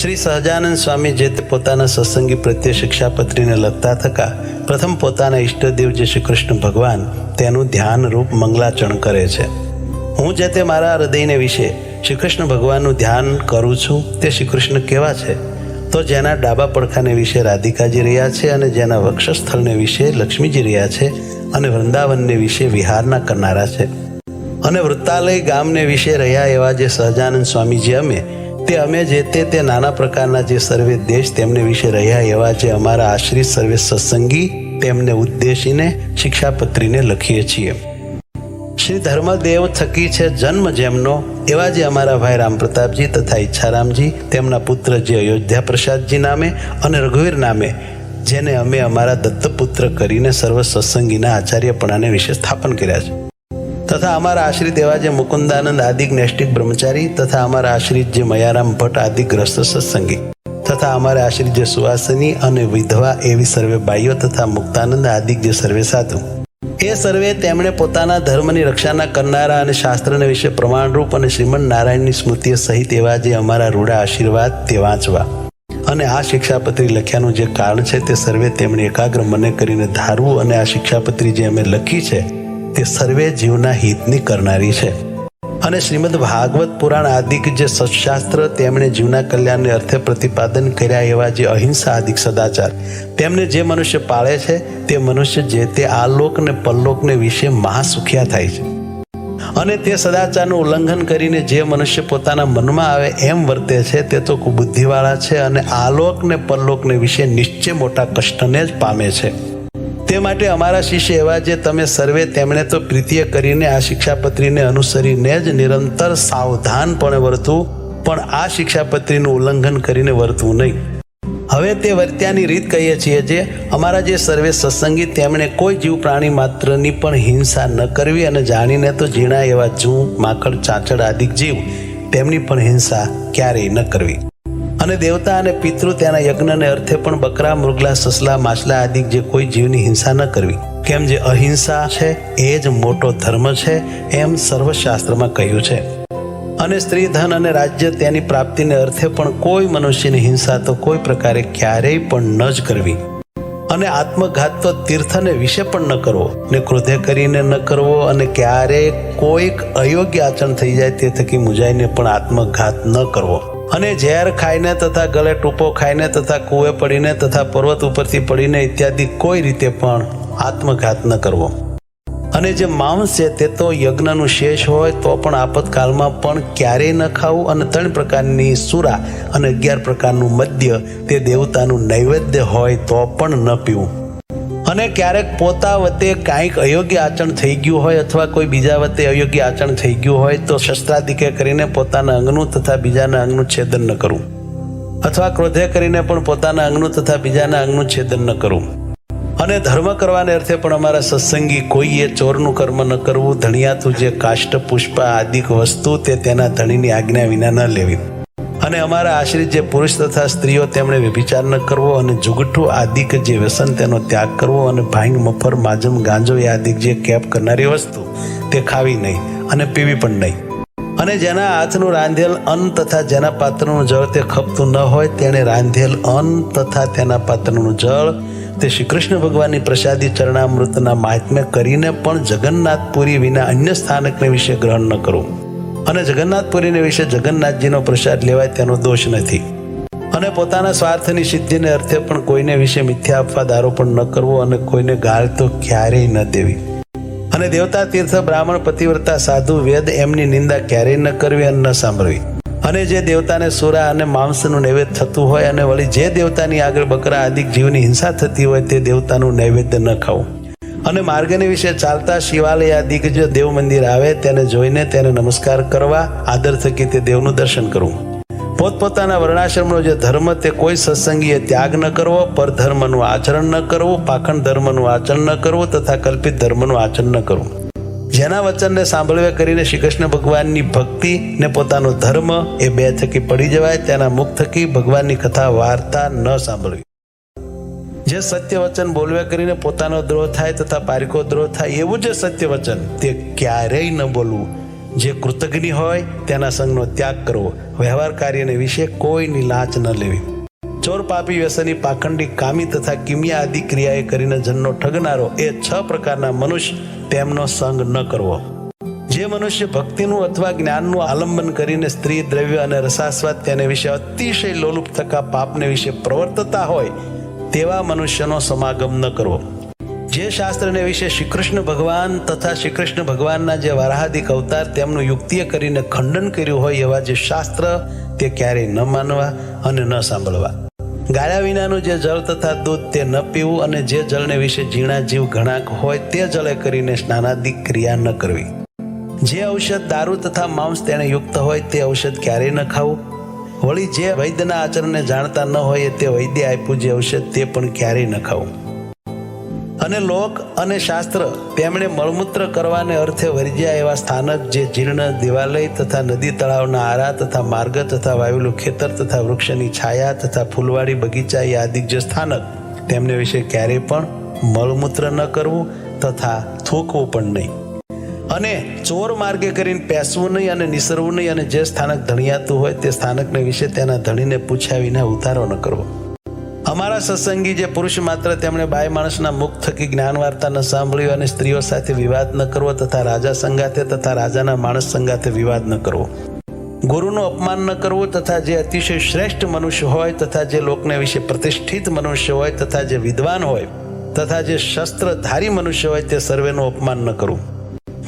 શ્રી સહજાનંદ સ્વામી જે તે પોતાના સત્સંગી પ્રત્યે શિક્ષાપત્રીને લખતા થકા પ્રથમ પોતાના ઈષ્ટદેવ જે શ્રી કૃષ્ણ ભગવાન તેનું ધ્યાન રૂપ મંગલાચરણ કરે છે. હું જે તે મારા હૃદયને વિશે શ્રી કૃષ્ણ ભગવાનનું ધ્યાન કરું છું તે શ્રી કૃષ્ણ કેવા છે? તો જેના ડાબા પડખાને વિશે રાધિકાજી રહ્યા છે અને જેના વક્ષસ્થળને વિશે લક્ષ્મીજી રહ્યા છે અને વૃંદાવનને વિશે વિહારના કરનારા છે અને વૃત્તાલય ગામને વિશે રહ્યા એવા જે સહજાનંદ સ્વામીજી અમે જે તે નાના પ્રકારના જે સર્વે દેશ તેમને વિશે રહ્યા એવા જે અમારા આશ્રિત સર્વે સત્સંગી તેમને ઉદ્દેશીને શિક્ષાપત્રીને લખીએ છીએ. શ્રી ધર્મદેવ થકી છે જન્મ જેમનો એવા જે અમારા ભાઈ રામપ્રતાપજી તથા ઈચ્છારામજી તેમના પુત્ર જે અયોધ્યા પ્રસાદજી નામે અને રઘુવીર નામે જેને અમે અમારા દત્તપુત્ર કરીને સર્વ સત્સંગીના આચાર્યપણાને વિશે સ્થાપન કર્યા છે તથા અમારા આશ્રિત એવા જે મુકુંદાનંદ આદિક નૈષ્ટિક બ્રહ્મચારી તથા અમારા આશ્રિત જે મયારામ ભટ્ટ આદિ ગ્રસ્ત સત્સંગી તથા અમારા આશ્રિત જે સુવાસની અને વિધવા એવી સર્વે બાઈઓ તથા મુક્તાનંદ આદિક જે સર્વે સાધુ એ સર્વે તેમણે પોતાના ધર્મની રક્ષાના કરનારા અને શાસ્ત્રને વિશે પ્રમાણરૂપ અને શ્રીમદ નારાયણની સ્મૃતિઓ સહિત એવા જે અમારા રૂડા આશીર્વાદ તે વાંચવા અને આ શિક્ષાપત્રી લખ્યાનું જે કારણ છે તે સર્વે તેમણે એકાગ્ર મને કરીને ધારવું અને આ શિક્ષાપત્રી જે અમે લખી છે તે સર્વે જીવના હિતની કરનારી છે અને શ્રીમદ ભાગવત પુરાણ આદિક જે સત્શાસ્ત્ર તેમણે જીવના કલ્યાણને અર્થે પ્રતિપાદન કર્યા એવા જે અહિંસા આદિક સદાચાર તેમને જે મનુષ્ય પાળે છે તે મનુષ્ય જે તે આલોક ને પરલોકને વિશે મહાસુખિયા થાય છે અને તે સદાચારનું ઉલ્લંઘન કરીને જે મનુષ્ય પોતાના મનમાં આવે એમ વર્તે છે તે તો કુબુદ્ધિવાળા છે અને આલોક ને પરલોકને વિશે નિશ્ચય મોટા કષ્ટને જ પામે છે. તે માટે અમારા શિષ્ય એવા જે તમે સર્વે તેમણે તો પ્રીતિય કરીને આ શિક્ષાપત્રીને અનુસરીને જ નિરંતર સાવધાનપણે વર્તવું પણ આ શિક્ષાપત્રીનું ઉલ્લંઘન કરીને વર્તવું નહીં. હવે તે વર્ત્યાની રીત કહીએ છીએ જે અમારા જે સર્વે સત્સંગી તેમણે કોઈ જીવ પ્રાણી માત્રની પણ હિંસા ન કરવી અને જાણીને તો ઝીણા એવા જૂ માકડ ચાંચડ આદિક જીવ તેમની પણ હિંસા ક્યારેય ન કરવી અને દેવતા અને પિતૃ તેના યજ્ઞને અર્થે પણ બકરા મૃગલા સસલા માછલા આદિ જે કોઈ જીવની હિંસા ન કરવી કેમ જે અહિંસા છે એ જ મોટો ધર્મ છે એમ સર્વશાસ્ત્રમાં કહ્યું છે. અને સ્ત્રી ધન અને રાજ્ય તેની પ્રાપ્તિને અર્થે પણ કોઈ મનુષ્યની હિંસા તો કોઈ પ્રકારે ક્યારેય પણ ન જ કરવી અને આત્મઘાત તો તીર્થને વિશે પણ ન કરવો ને ક્રોધે કરીને ન કરવો અને ક્યારેય કોઈક અયોગ્ય આચરણ થઈ જાય તે થકી મુજાઈને પણ આત્મઘાત ન કરવો અને ઝેર ખાઈને તથા ગળે ટૂંપો ખાઈને તથા કૂએ પડીને તથા પર્વત ઉપરથી પડીને ઇત્યાદિ કોઈ રીતે પણ આત્મઘાત ન કરવો અને જે માંસ છે તે તો યજ્ઞનું શેષ હોય તો પણ આપતકાળમાં પણ ક્યારેય ન ખાવું અને 3 પ્રકારની સુરા અને 11 પ્રકારનું મદ્ય તે દેવતાનું નૈવેદ્ય હોય તો પણ ન પીવું અને ક્યારેક પોતા વતે કાંઈક અયોગ્ય આચરણ થઈ ગયું હોય અથવા કોઈ બીજા વતે અયોગ્ય આચરણ થઈ ગયું હોય તો શસ્ત્રાદિકે કરીને પોતાના અંગનું તથા બીજાના અંગનું છેદન ન કરવું અથવા ક્રોધે કરીને પણ પોતાના અંગનું તથા બીજાના અંગનું છેદન ન કરવું અને ધર્મ કરવાને અર્થે પણ અમારા સત્સંગી કોઈએ ચોરનું કર્મ ન કરવું ધણિયાતું જે કાષ્ટ પુષ્પ આદિક વસ્તુ તે તેના ધણીની આજ્ઞા વિના ન લેવી અને અમારા આશ્રિત જે પુરુષ તથા સ્ત્રીઓ તેમણે વ્યભિચાર ન કરવો અને જુગઠું આદિક જે વ્યસન તેનો ત્યાગ કરવો અને ભાંગ મફર માજમ ગાંજો એ આદિક જે કેપ કરનારી વસ્તુ તે ખાવી નહીં અને પીવી પણ નહીં અને જેના હાથનું રાંધેલ અન્ન તથા જેના પાત્રનું જળ તે ખપતું ન હોય તેણે રાંધેલ અન્ન તથા તેના પાત્રનું જળ તે શ્રી કૃષ્ણ ભગવાનની પ્રસાદી ચરણામૃતના મહાત્મ્ય કરીને પણ જગન્નાથપુરી વિના અન્ય સ્થાનકને વિશે ગ્રહણ ન કરવું અને જગન્નાથપુરીને વિશે જગન્નાથજીનો પ્રસાદ લેવાય તેનો દોષ નથી અને પોતાના સ્વાર્થની સિદ્ધિને અર્થે પણ કોઈને વિશે મિથ્યા અપવાદ આરોપણ ન કરવો અને કોઈને ગાળ તો ક્યારેય ન દેવી અને દેવતા તીર્થ બ્રાહ્મણ પતિવ્રતા સાધુ વેદ એમની નિંદા ક્યારેય ન કરવી અને ન સાંભળવી અને જે દેવતાને સુરા અને માંસનું નૈવેદ્ય થતું હોય અને વળી જે દેવતાની આગળ બકરા આદિક જીવની હિંસા થતી હોય તે દેવતાનું નૈવેદ્ય ન ખાવું અને માર્ગને વિશે ચાલતા શિવાલય આદિક જે દેવ મંદિર આવે તેને જોઈને તેને નમસ્કાર કરવા આદર થકી તે દેવનું દર્શન કરવું પોતપોતાના વર્ણાશ્રમનો જે ધર્મ તે કોઈ સત્સંગીએ ત્યાગ ન કરવો પરધર્મનું આચરણ ન કરવું પાખંડ ધર્મનું આચરણ ન કરવું તથા કલ્પિત ધર્મનું આચરણ ન કરવું જેના વચનને સાંભળવે કરીને શ્રી કૃષ્ણ ભગવાનની ભક્તિ ને પોતાનો ધર્મ એ બે થકી પડી જવાય તેના મુખ થકી ભગવાનની કથા વાર્તા ન સાંભળવી જે સત્ય વચન બોલવે કરીને પોતાનો દ્રોહ થાય તથા પારિકો દ્રોહ થાય એવું જે સત્ય વચન તે ક્યારેય ન બોલવું જે કૃતજ્ઞ હોય તેના સંગનો ત્યાગ કરવો, વ્યવહાર કાર્યને વિશે કોઈની લાંચ ન લેવી. ચોર, પાપી, વ્યસની, પાખંડી, કામી તથા કિમિયા આદિ ક્રિયાએ કરીને જનનો ઠગનારો એ 6 પ્રકારના મનુષ્ય, તેમનો સંગ ન કરવો. જે મનુષ્ય ભક્તિનું અથવા જ્ઞાનનું આલંબન કરીને સ્ત્રી, દ્રવ્ય અને રસાસ્વાદ તેને વિશે અતિશય લોલુપ થકા પાપને વિશે પ્રવર્તતા હોય તેવા મનુષ્યનો સમાગમ ન કરવો. જે શાસ્ત્રને વિશે શ્રી કૃષ્ણ ભગવાન તથા શ્રી કૃષ્ણ ભગવાનના જે વારાહાદિક અવતાર તેમનું યુક્તિએ કરીને ખંડન કર્યું હોય એવા જે શાસ્ત્ર તે ક્યારેય ન માનવા અને ન સાંભળવા. ગાળ્યા વિનાનું જે જળ તથા દૂધ તે ન પીવું અને જે જળને વિશે ઝીણા જીવ ઘણાક હોય તે જળે કરીને સ્નાનાદિક ક્રિયા ન કરવી. જે ઔષધ, દારૂ તથા માંસ તેને યુક્ત હોય તે ઔષધ ક્યારેય ન ખાવું. વળી જે વૈદ્યના આચરણને જાણતા ન હોય તે વૈદ્ય આપ્યું જે ઔષધ તે પણ ક્યારેય ન ખાવું. અને લોક અને શાસ્ત્ર તેમણે મળમૂત્ર કરવાને અર્થે વર્જ્યા એવા સ્થાનક જે જીર્ણ દેવાલય તથા નદી તળાવના આરા તથા માર્ગ તથા વાવેલું ખેતર તથા વૃક્ષની છાયા તથા ફૂલવાડી બગીચા એ આદિક જે સ્થાનક તેમને વિશે ક્યારેય પણ મળમૂત્ર ન કરવું તથા થૂકવું પણ નહીં. અને ચોર માર્ગે કરીને પેસવું નહીં અને નિસરવું નહીં. અને જે સ્થાનક ધણિયાતું હોય તે સ્થાનકને વિશે તેના ધણીને પૂછ્યા વિના ઉતારો ન કરવો. અમારા સત્સંગી જે પુરુષ માત્ર તેમણે બાય માણસના મુખ થકી જ્ઞાન વાર્તા ન સાંભળ્યું અને સ્ત્રીઓ સાથે વિવાદ ન કરવો તથા રાજા સંગાથે તથા રાજાના માણસ સંગાથે વિવાદ ન કરવો. ગુરુનું અપમાન ન કરવું તથા જે અતિશય શ્રેષ્ઠ મનુષ્ય હોય તથા જે લોકને વિશે પ્રતિષ્ઠિત મનુષ્ય હોય તથા જે વિદ્વાન હોય તથા જે શસ્ત્રધારી મનુષ્ય હોય તે સર્વેનું અપમાન ન કરવું.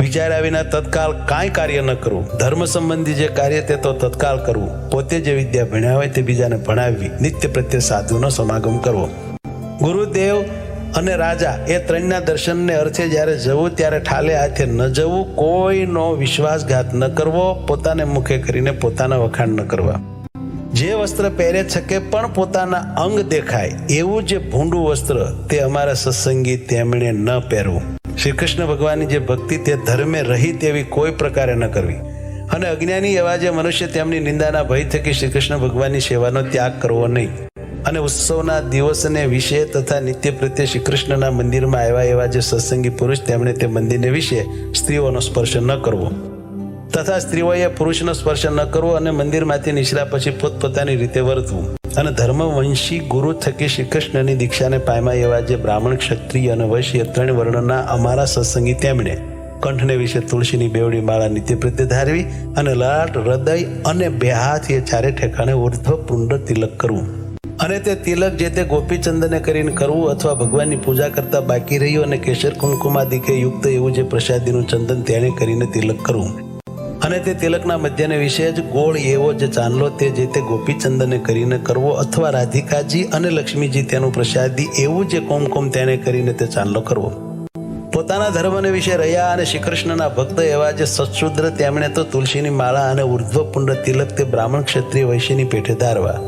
વિચાર્યા વિના તત્કાળ કાંઈ કાર્ય ન કરવું. ધર્મ સંબંધી જે કાર્ય તે તો તત્કાળ કરવું. પોતે જે વિદ્યા ભણ્યા હોય તે બીજાને ભણાવવી. નિત્ય પ્રત્યે સાધુનો સમાગમ કરવો. ગુરુદેવ અને રાજા એ ત્રણના દર્શનને અર્થે જ્યારે જવું ત્યારે ઠાલે હાથે ન જવું. કોઈનો વિશ્વાસઘાત ન કરવો. પોતાને મુખે કરીને પોતાના વખાણ ન કરવા. જે વસ્ત્ર પહેરે શકે પણ પોતાના અંગ દેખાય એવું જે ભૂંડું વસ્ત્ર તે અમારા સત્સંગી તેમણે ન પહેરવું. શ્રી કૃષ્ણ ભગવાનની જે ભક્તિ તે ધર્મે રહી તેવી કોઈ પ્રકારે ન કરવી. અને અજ્ઞાની એવા જે મનુષ્ય તેમની નિંદાના ભય થકી શ્રી કૃષ્ણ ભગવાનની સેવાનો ત્યાગ કરવો નહીં. અને ઉત્સવના દિવસને વિશે તથા નિત્ય પ્રત્યે શ્રી કૃષ્ણના મંદિરમાં આવ્યા એવા જે સત્સંગી પુરુષ તેમણે તે મંદિરને વિશે સ્ત્રીઓનો સ્પર્શ ન કરવો તથા સ્ત્રીઓએ પુરુષનો સ્પર્શ ન કરવો. અને મંદિરમાંથી નીકળ્યા પછી પોતપોતાની રીતે વર્તવું. અને ધર્મવંશી ગુરુ થકી શ્રી કૃષ્ણની દીક્ષાને પામ્યા એવા જે બ્રાહ્મણ, ક્ષત્રિય અને વૈશ્ય 3 વર્ણના અમારા સત્સંગી તેમણે કંઠને વિશે તુલસીની બેવડી માળા નિત્ય પ્રત્યે ધારવી અને લલાટ, હૃદય અને 2 હાથ એ ચારે ઠેકાણે ઉર્ધ્વ પુંડ તિલક કરવું. અને તે તિલક જે તે ગોપીચંદને કરીને કરવું અથવા ભગવાનની પૂજા કરતા બાકી રહ્યું અને કેસર કુમકુમાદિકે યુક્ત એવું જે પ્રસાદીનું ચંદન તેણે કરીને તિલક કરવું. અને તે તિલકના મધ્યને વિશે જ ગોળ એવો જે ચાંદલો તે જે તે ગોપીચંદને કરીને કરવો અથવા રાધિકાજી અને લક્ષ્મીજી તેનું પ્રસાદી એવું જે કુમકુમ તેને કરીને તે ચાંદલો કરવો. પોતાના ધર્મને વિશે રહ્યા અને શ્રી કૃષ્ણના ભક્ત એવા જે સત્શુદ્ર તેમણે તો તુલસીની માળા અને ઉર્ધ્વ પુંડ તિલક તે બ્રાહ્મણ, ક્ષત્રિય, વૈશ્યની પેઠે ધારવા.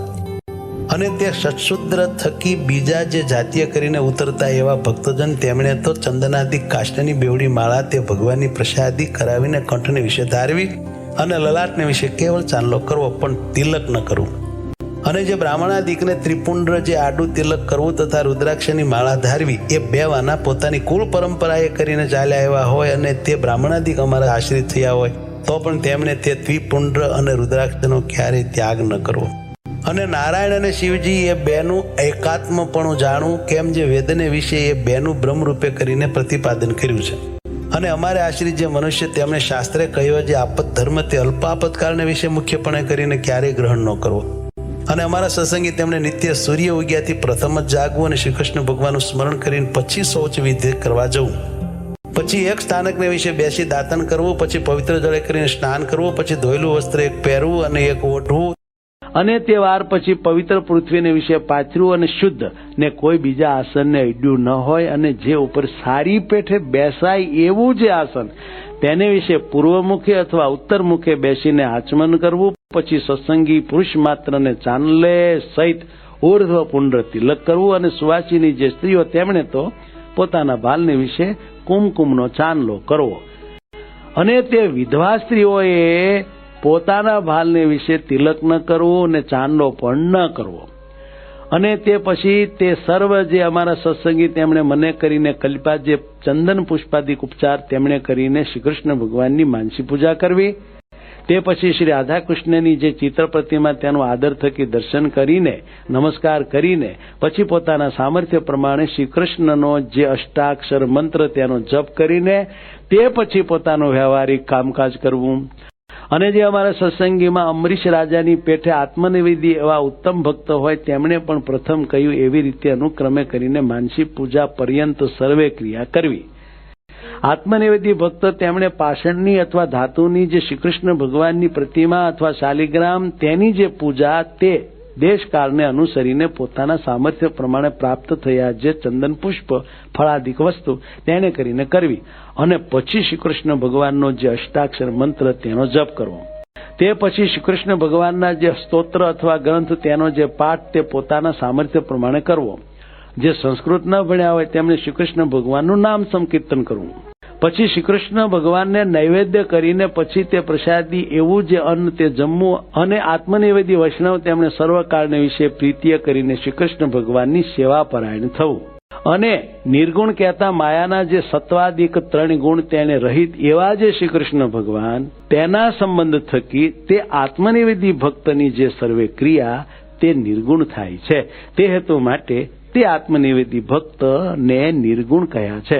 અને તે સત્શુદ્ર થકી બીજા જે જાતીય કરીને ઉતરતા એવા ભક્તજન તેમણે તો ચંદનાદિક કાષ્ટની બેવડી માળા તે ભગવાનની પ્રસાદી કરાવીને કંઠને વિશે ધારવી અને લલાટને વિશે કેવળ ચાંદલો કરવો પણ તિલક ન કરવું. અને જે બ્રાહ્મણાદિકને ત્રિપુંડ્ર જે આડું તિલક કરવું તથા રુદ્રાક્ષની માળા ધારવી એ 2 વાના પોતાની કુળ પરંપરાએ કરીને ચાલ્યા આવ્યા હોય અને તે બ્રાહ્મણાદિક અમારા આશ્રિત થયા હોય તો પણ તેમણે તે ત્રિપુંડ્ર અને રુદ્રાક્ષનો ક્યારેય ત્યાગ ન કરવો. અને નારાયણ અને શિવજી એ 2નું એકાત્મપણું જાણવું કેમ જે વેદને વિશે એ 2નું બ્રહ્મ રૂપે કરીને પ્રતિપાદન કર્યું છે. અને અમારે આશ્રિત જે મનુષ્ય તેમણે શાસ્ત્રે કહ્યો જે આપત ધર્મ તે અલ્પ આપતકાળને વિશે મુખ્યપણે કરીને ક્યારેય ગ્રહણ ન કરવો. અને અમારા સત્સંગી તેમણે નિત્ય સૂર્ય ઉગ્યાથી પ્રથમ જ જાગવું અને શ્રી કૃષ્ણ ભગવાનનું સ્મરણ કરીને પછી શૌચ વિધિ કરવા જવું. પછી એક સ્થાનકને વિશે બેસી દાતન કરવું, પછી પવિત્ર જળે કરીને સ્નાન કરવું, પછી ધોયેલું વસ્ત્ર એક પહેરવું અને એક ઓઢવું અને તે વાર પછી પવિત્ર પૃથ્વીને વિશે પાથર્યું અને શુદ્ધ ને કોઈ બીજા આસનને અડ્યું ન હોય અને જે ઉપર સારી પેઠે બેસાય એવું જે આસન તેને વિશે પૂર્વમુખે અથવા ઉત્તરમુખે બેસીને આચમન કરવું. પછી સત્સંગી પુરુષ માત્રને ચાંદલે સહિત ઉર્ધ્વ પુંડ તિલક કરવું. અને સુવાસીની જે સ્ત્રીઓ તેમણે તો પોતાના ભાલને વિશે કુમકુમનો ચાંદલો કરવો. અને તે વિધવા સ્ત્રીઓએ પોતાના ભાલને વિશે તિલક ન કરવું અને ચાંદલો પણ ન કરવો. અને તે પછી તે સર્વ જે અમારા સત્સંગી તેમણે મને કરીને કલ્પ્યા જે ચંદન પુષ્પાદિક ઉપચાર તેમણે કરીને શ્રી કૃષ્ણ ભગવાનની માનસી પૂજા કરવી. તે પછી શ્રી રાધા કૃષ્ણની જે ચિત્ર પ્રતિમા તેનું આદર થકી દર્શન કરીને નમસ્કાર કરીને પછી પોતાના સામર્થ્ય પ્રમાણે શ્રી કૃષ્ણનો જે અષ્ટાક્ષર મંત્ર તેનો જપ કરીને તે પછી પોતાનું વ્યવહારિક કામકાજ કરવું. અને જે અમારા સત્સંગીમાં અમરીશ રાજાની પેઠે આત્મનિવેદી એવા ઉત્તમ ભક્ત હોય તેમણે પણ પ્રથમ કહ્યું એવી રીતે અનુક્રમે કરીને માનસી પૂજા પર્યંત સર્વે ક્રિયા કરવી. આત્મનિવેદી ભક્ત તેમણે પાષાણની અથવા ધાતુની જે શ્રીકૃષ્ણ ભગવાનની પ્રતિમા અથવા શાલિગ્રામ તેની જે પૂજા તે દેશકાળને અનુસરીને પોતાના સામર્થ્ય પ્રમાણે પ્રાપ્ત થયા જે ચંદન પુષ્પ ફળાદિક વસ્તુ તેને કરીને કરવી અને પછી શ્રીકૃષ્ણ ભગવાનનો જે અષ્ટાક્ષર મંત્ર તેનો જપ કરવો. તે પછી શ્રીકૃષ્ણ ભગવાનના જે સ્તોત્ર અથવા ગ્રંથ તેનો જે પાઠ તે પોતાના સામર્થ્ય પ્રમાણે કરવો. જે સંસ્કૃત ન ભણ્યા હોય તેમણે શ્રીકૃષ્ણ ભગવાનનું નામ સંકીર્તન કરવું. પછી શ્રીકૃષ્ણ ભગવાનને નૈવેદ્ય કરીને પછી તે પ્રસાદી એવું જે અન્ન તે જમવું અને આત્મનિવેદી વૈષ્ણવ તેમણે સર્વકાળને વિશે પ્રીતિય કરીને શ્રીકૃષ્ણ ભગવાનની સેવા પરાયણ થવું. અને નિર્ગુણ કહેતા માયાના જે સત્વાદિક 3 ગુણ તેને રહિત એવા જે શ્રીકૃષ્ણ ભગવાન તેના સંબંધ થકી તે આત્મનિવેદી ભક્તની જે સર્વે ક્રિયા તે નિર્ગુણ થાય છે. તે હેતુ માટે તે આત્મનિવેદી ભક્તને નિર્ગુણ કહ્યા છે.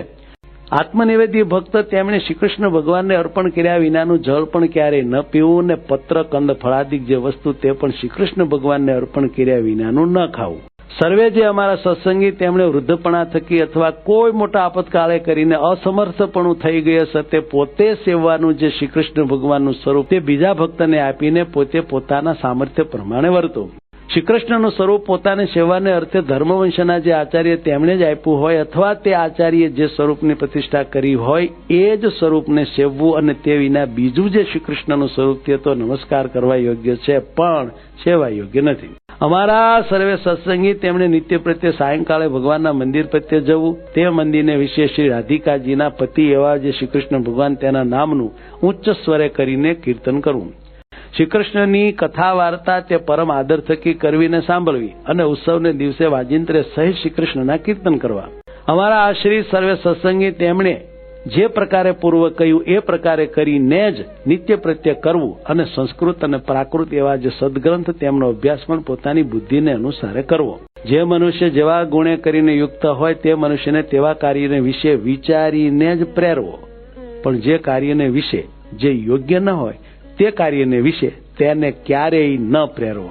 આત્મનિવેદી ભક્ત તેમણે શ્રીકૃષ્ણ ભગવાનને અર્પણ કર્યા વિનાનું જળ પણ ક્યારેય ન પીવું ને પત્ર કંદ ફળાદિક જે વસ્તુ તે પણ શ્રીકૃષ્ણ ભગવાનને અર્પણ કર્યા વિનાનું ન ખાવું. સર્વે જે અમારા સત્સંગી તેમણે વૃદ્ધપણા થકી અથવા કોઈ મોટા આપતકાળે કરીને અસમર્થપણું થઈ ગયે છે તે પોતે સેવવાનું જે શ્રીકૃષ્ણ ભગવાનનું સ્વરૂપ તે બીજા ભક્તને આપીને પોતે પોતાના સામર્થ્ય પ્રમાણે વર્તો. શ્રીકૃષ્ણનું સ્વરૂપ પોતાને સેવાને અર્થે ધર્મવંશના જે આચાર્ય તેમણે જ આપ્યું હોય અથવા તે આચાર્ય જે સ્વરૂપની પ્રતિષ્ઠા કરી હોય એ જ સ્વરૂપને સેવવું અને તે વિના બીજું જે શ્રીકૃષ્ણનું સ્વરૂપ તે તો નમસ્કાર કરવા યોગ્ય છે પણ સેવા યોગ્ય નથી. અમારા સર્વે સત્સંગી તેમણે નિત્ય પ્રત્યે સાયંકાળે ભગવાનના મંદિર પ્રત્યે જવું. તે મંદિરને વિશે શ્રી રાધિકાજીના પતિ એવા જે શ્રીકૃષ્ણ ભગવાન તેના નામનું ઉચ્ચ સ્વરે કરીને કીર્તન કરવું. શ્રીકૃષ્ણની કથા વાર્તા તે પરમ આદર થકી કરવીને સાંભળવી અને ઉત્સવને દિવસે વાજિંત્રે સહિત શ્રીકૃષ્ણના કીર્તન કરવા. અમારા આશ્રિત સર્વે સત્સંગી તેમણે જે પ્રકારે પૂર્વ કહ્યું એ પ્રકારે કરીને જ નિત્ય પ્રત્યે કરવું અને સંસ્કૃત અને પ્રાકૃત એવા જે સદગ્રંથ તેમનો અભ્યાસ પણ પોતાની બુદ્ધિને અનુસારે કરવો. જે મનુષ્ય જેવા ગુણે કરીને યુક્ત હોય તે મનુષ્યને તેવા કાર્યને વિશે વિચારીને જ પ્રેરવો, પણ જે કાર્યને વિશે જે યોગ્ય ન હોય તે કાર્યને વિશે તેને ક્યારેય ન પ્રેરવો.